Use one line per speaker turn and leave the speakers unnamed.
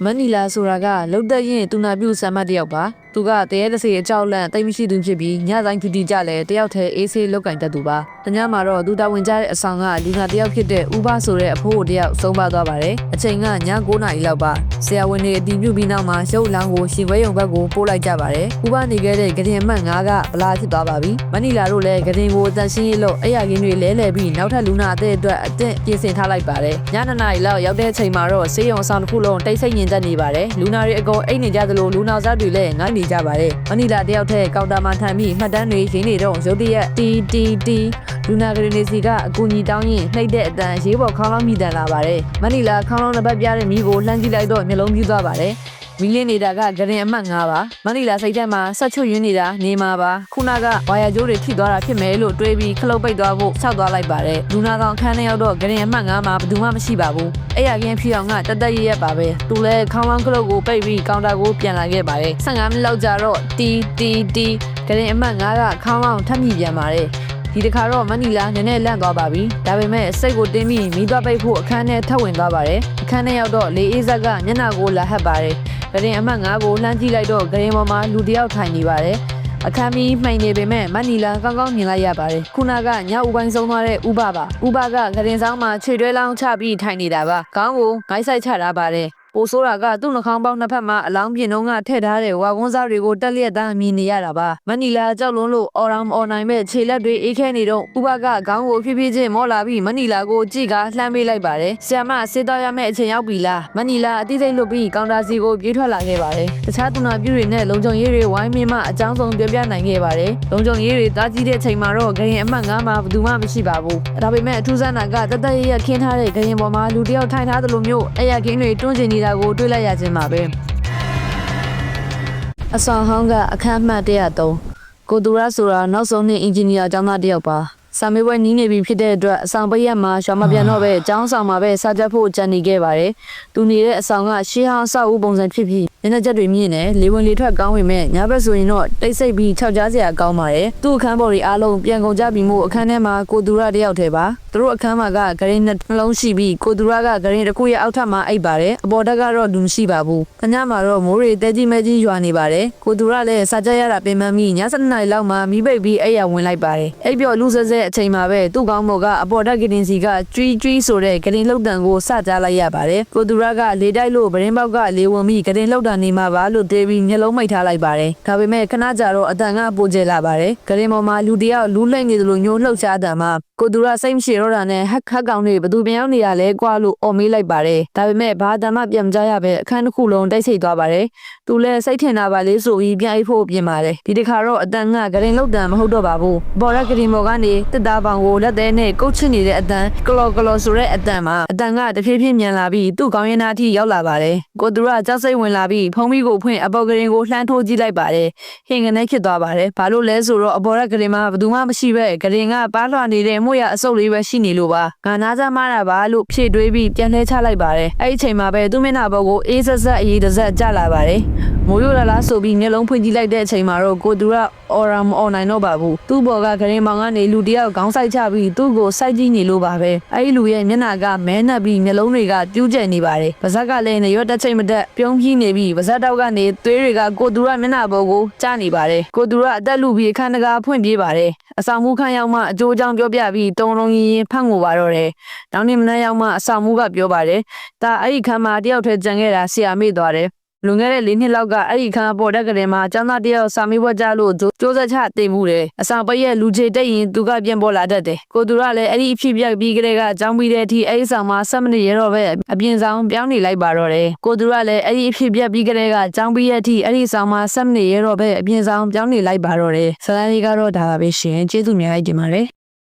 မနီလာဆိုတာကလုတ်သက်ရင်တူနာပြုဆမ်မတ်တယောက်ပါသူကတရေတစေအကြောက်လန့်တိတ်မရှိသူဖြစ်ပြီးညတိုင်းဖြူတီကြလဲတယောက်တည်းအေးဆေးလောက်ကင်တတ်သူပါတညမှာတော့သူတာဝန်ကြတဲ့အဆောင်ကလူနာတယောက်ဖြစ်တဲ့ဥပဆိုတဲ့အဖိုးတယောက်ဆုံးပါသွားပါတယ်အချိန်ကည9 နာရီလောက်ပါဆရာဝန်တွေအတီးပြုတ်ပြီးနောက်မှာရုပ်လောင်းကိုရှင်ခွဲရုံဘက်ကိုပို့လိုက်ကြပါတယ်ဥပနေခဲ့တဲ့ဂရင်မှတ်9ကဗလာဖြစ်သွားပါပြီမနီလာတို့လည်းဂရင်ကိုတန်ရှင်းရေးလို့အဲ့ရကင်းတွေလဲလှယ်ပြီးနောက်ထပ်လူနာအသက်အတွက်အသင့်ပြင်ဆင်ထားလိုက်ပါတယ်ည2 နာရီလောက်ရောက်တဲ့အချိန်မှာတော့ဆေးရုံအဆောင်တစ်ခုလုံးတိတ်ဆိတ်ငြိမ်သက်နေပါတယ်လူနာတွေအကုန်အိတ်နေကြသလိုလူနာစားတွေလည်းငိုင်းနေကြပါတယ်မနီလာတယောက်ထက်ကောင်တာမှာထိုင်ပြီးမှတ်တမ်းတွေရင်းနေတော့ရုတ်တရက်တီလူနာဂရနေစီကအကူညီတောင်းရင်နှိပ်တဲ့အတန်ရေးပေါ်ခေါင်းလောင်းမိတန်လာပါတယ်မနီလာခေါင်းလောင်းတစ်ပတ်ပြတဲ့မိကိုလှမ်းကြည့်လိုက်တော့မျက်လုံးပြူးသွားပါတယ်မီလင်းနေတာကဂရင်အမှတ်9ပါမနီလာစိတ်ထဲမှာဆက်ချွတ်ရင်းနေတာနေမှာပါခုနကဝါယာကျိုးတွေထိသွားတာဖြစ်မယ်လို့တွေးပြီးခလုတ်ပိတ်သွားဖို့ဆောက်သွားလိုက်ပါတယ်လူနာကောင်ခန်းထဲရောက်တော့ဂရင်အမှတ်9မှာဘယ်သူမှမရှိပါဘူးအဲ့ရကင်းဖြူအောင်ကတသက်ရက်ပါပဲသူလည်းခေါင်းလောင်းခလုတ်ကိုပိတ်ပြီးကောင်တာကိုပြန်လာခဲ့ပါတယ်15 မိနစ်လောက်ကြာတော့တီဂရင်အမှတ်9ကခေါင်းလောင်းထပ်မိပြန်ပါတယ်ဒီတခါတော့မနီလာနည်းနည်းလန့်သွားပါပြီဒါပေမဲ့စိတ်ကိုတင်းပြီးမိသွားပိတ်ဖို့အခန်းထဲထပ်ဝင်သွားပါတယ်အခန်းထဲရောက်တော့လေအေးဇက်ကမျက်နှာကိုလာဟပ်ပါတယ်ဂရင်အမှတ်9ကိုလှမ်းကြည့်လိုက်တော့ဂရင်ပေါ်မှာလူတယောက်ထိုင်နေပါတယ်အခန်းပြီးမှိန်နေပေမဲ့မနီလာကောင်းကောင်းမြင်လိုက်ရပါတယ်ခုနကညဦးပိုင်းဆုံးသွားတဲ့ဥပပါဥပကဂရင်ဆောင်မှာခြေတွဲလောင်းချပြီးထိုင်နေတာပါခေါင်းကိုငိုက်ဆိုင်ချထားပါတယ်ပိုဆိုးတာကသူ့နှာခေါင်းပေါင်းနှစ်ဖက်မှာအလောင်းပြင်းလုံးကထည့်ထားတဲ့ဝါကွန်းစားတွေကိုတက်လျက်သားမြင်နေရတာပါမနီလာကြောက်လွန်းလို့အော်ရောင်အော်နိုင်မဲ့ခြေလက်တွေအေးခဲနေတော့ဥပကခေါင်းကိုဖြည်းဖြည်းချင်းမော့လာပြီးမနီလာကိုကြည့်ကလှမ်းပေးလိုက်ပါတယ်ဆရာမစေးတော့ရမယ့်အချိန်ရောက်ပြီလားမနီလာအတိစိတ်လွတ်ပြီးကောင်တာစီကိုပြေးထွက်လာခဲ့ပါတယ်တခြားသူနာပြုတွေနဲ့လုံခြုံရေးတွေဝိုင်းမင်းမှအကြောင်းဆုံးပြောပြနိုင်ခဲ့ပါတယ်လုံခြုံရေးတွေတားကြည့်တဲ့အချိန်မှာတော့ဂရင်အမှတ်9မှာဘယ်သူမှမရှိပါဘူးဒါပေမဲ့အထူးဆန်းတာကတသက်ရခင်းထားတဲ့ဂရင်ပေါ်မှာလူတယောက်ထိုင်ထားသလိုမျိုးအဲ့ရခင်းတွေတွန်းကျင်နေတာကိုတွေ့လိုက်ရခြင်းပါပဲအဆောင်ဟောင်းကအခန်းမှတ်103ကိုသူရဆိုတာနောက်ဆုံးနှစ်အင်ဂျင်နီယာကျောင်းသားတယောက်ပါစာမေးပွဲနီးနေပြီဖြစ်တဲ့အတွက်အဆောင်ပိတ်ရက်မှာရွာမပြန်တော့ပဲကျောင်းဆောင်မှာပဲစာကြပ်ဖို့ကြံနေခဲ့ပါတယ်သူနေတဲ့အဆောင်ကရှေးဟောင်းဆောက်ဦးပုံစံဖြစ်ပြီးမျက်နှာချက်တွေမြင့်နေလေဝင်လေထွက်ကောင်းဝင်မဲ့ညဘက်ဆိုရင်တော့တိတ်ဆိတ်ပြီးခြောက်ကြားစရာကောင်းပါတယ်သူ့အခန်းပေါ်တွေအားလုံးပြန်ကုန်ကြပြီးမို့အခန်းထဲမှာကိုသူရတယောက်တည်းပါသူတို့အခန်းမှာကဂရင်နှလုံးရှိပြီးကိုသူရကဂရင်တစ်ခုရဲ့အောက်ထပ်မှာအိပ်ပါတယ်အပေါ်တက်ကတော့လူမရှိပါဘူးခဏမှာတော့မိုးတွေတဲကြီးမဲကြီးရွာနေပါတယ်ကိုသူရလည်းစာကြပ်ရတာပင်ပန်းပြီးည7 နာရီလောက်မှမီးပိတ်ပြီးအိပ်ရဝင်လိုက်ပါတယ်အိပ်ပျော်လူစဲစဲအချိန်မှာပဲသူ့ကောင်းမော်ကအပေါ်တက်ဂရင်စီကကျွီဆိုတဲ့ဂရင်လှုပ်တံကိုစကြားလိုက်ရပါတယ်ကိုသူရကလေတိုက်လို့ဗရင်ပေါက်ကလေဝင်ပြီးဂရင်လှုပ်တံနေမှာပါလို့တေးပြီးမျက်လုံးမိတ်ထားလိုက်ပါတယ်ဒါပေမဲ့ခဏကြာတော့အတန်ကပိုကျလာပါတယ်ဂရင်ပေါ်မှာလူတယောက်လူးလိမ့်နေသလိုညှိုးလှုပ်ရှားတာမှာကိုသူရစိတ်မရှိတော့တာနဲ့ဟက်ကောင်တွေဘသူပြန်ရောက်နေရလဲကွာလို့အော်မေးလိုက်ပါတယ်ဒါပေမဲ့ဘာတမ်းမှပြန်မကြရပဲအခန်းတစ်ခုလုံးတိတ်ဆိတ်သွားပါတယ်သူလည်းစိတ်ထင်တာပါလေဆိုပြီးပြန်အိပ်ဖို့ပြင်ပါတယ်ဒီတခါတော့အတန်ကဂရင်လှုပ်တံမဟုတ်တော့ပါဘူးဘော်ရက်ဂရင်မော်ကနေတစ်သားပေါင်ကိုလက်သေးနဲ့ကုတ်ချစ်နေတဲ့အတန်ကလော်ဆိုတဲ့အတန်မှာအတန်ကတဖြည်းဖြည်းမြန်လာပြီးသူ့ကောင်းရင်သားထိရောက်လာပါတယ်ကိုသူရကြောက်စိတ်ဝင်လာပြီးဖုံးမိကိုဖွင့်အပေါ်ဂရင်ကိုလှမ်းထိုးကြည့်လိုက်ပါတယ်ဟင်ကနေဖြစ်သွားပါတယ်ဘာလို့လဲဆိုတော့အပေါ်ရက်ဂရင်မှာဘသူမှမရှိပဲဂရင်ကပါးလွှာနေတဲ့မှုရအစုပ်လေးပဲရှိနေလို့ပါငါနားကြမှားတာပါလို့ဖြည့်တွေးပြီးပြန်လှဲချလိုက်ပါတယ်အဲ့ဒီအချိန်မှာပဲသူ့မျက်နှာပေါ်ကိုအေးဆက်ဆက်အေးတစ်ဆက်ကျလာပါတယ်မိုးရိုးလာလားဆိုပြီးမျက်လုံးဖွင့်ကြည့်လိုက်တဲ့အချိန်မှာတော့ကိုသူရအော်ရမ်အော်နိုင်တော့ပါဘူးသူ့ဘော်ကဂရင်မောင်ကနေလူတယောက်ခေါင်းဆိုင်ချပြီးသူ့ကိုစိုက်ကြည့်နေလို့ပါပဲအဲ့ဒီလူရဲ့မျက်နှာကမဲနှက်ပြီးမျက်လုံးတွေကပြူးကျနေပါတယ်ပါးစပ်ကလည်းနေရွက်တက်ချိတ်မတက်ပြုံးပြီးနေပြီးပါးစပ်တောက်ကနေသွေးတွေကကိုသူရမျက်နှာပေါ်ကိုကျနေပါတယ်ကိုသူရအသက်လူပြီးအခန်းတကာဖွင့်ပြေးပါတယ်အဆောင်မှုခန်းရောက်မှအကျိုးအကြောင်းပြောပြပြီးတုံတုံရင်ဖတ်ငိုပါတော့တယ်နောက်နေ့မနက်ရောက်မှအဆောင်မှုကပြောပါတယ်ဒါအဲ့ဒီခန်းမှာတယောက်တည်းကြံခဲ့တာဆရာမေ့သွားတယ်လွန်ခဲ့တဲ့4 နှစ်လောက်ကအဲ့ဒီခန်းပေါ်တက်ကလေးမှာကျောင်းသားတယောက်စာမေးပွဲကြားလို့ကြိုးစားချတင်မှုတယ်အဆောင်ပိတ်ရဲ့လူချေတက်ရင်သူကပြန်ပေါ်လာတတ်တယ်ကိုသူကလည်းအဲ့ဒီအဖြစ်ပြက်ပြီးကလေးကကျောင်းပြီးတဲ့အထိအဲ့ဒီဆောင်မှာ7 မိနစ်ရတော့ပဲအပြင်ဆောင်ပြောင်းနေလိုက်ပါတော့တယ်ကိုသူကလည်းအဲ့ဒီအဖြစ်ပြက်ပြီးကလေးကကျောင်းပြီးတဲ့အထိအဲ့ဒီဆောင်မှာ7 မိနစ်ရတော့ပဲအပြင်ဆောင်ပြောင်းနေလိုက်ပါတော့တယ်ဇာတ်လမ်းလေးကတော့ဒါပါပဲရှင်ကျေးဇူးများလိုက်တင်ပါတယ်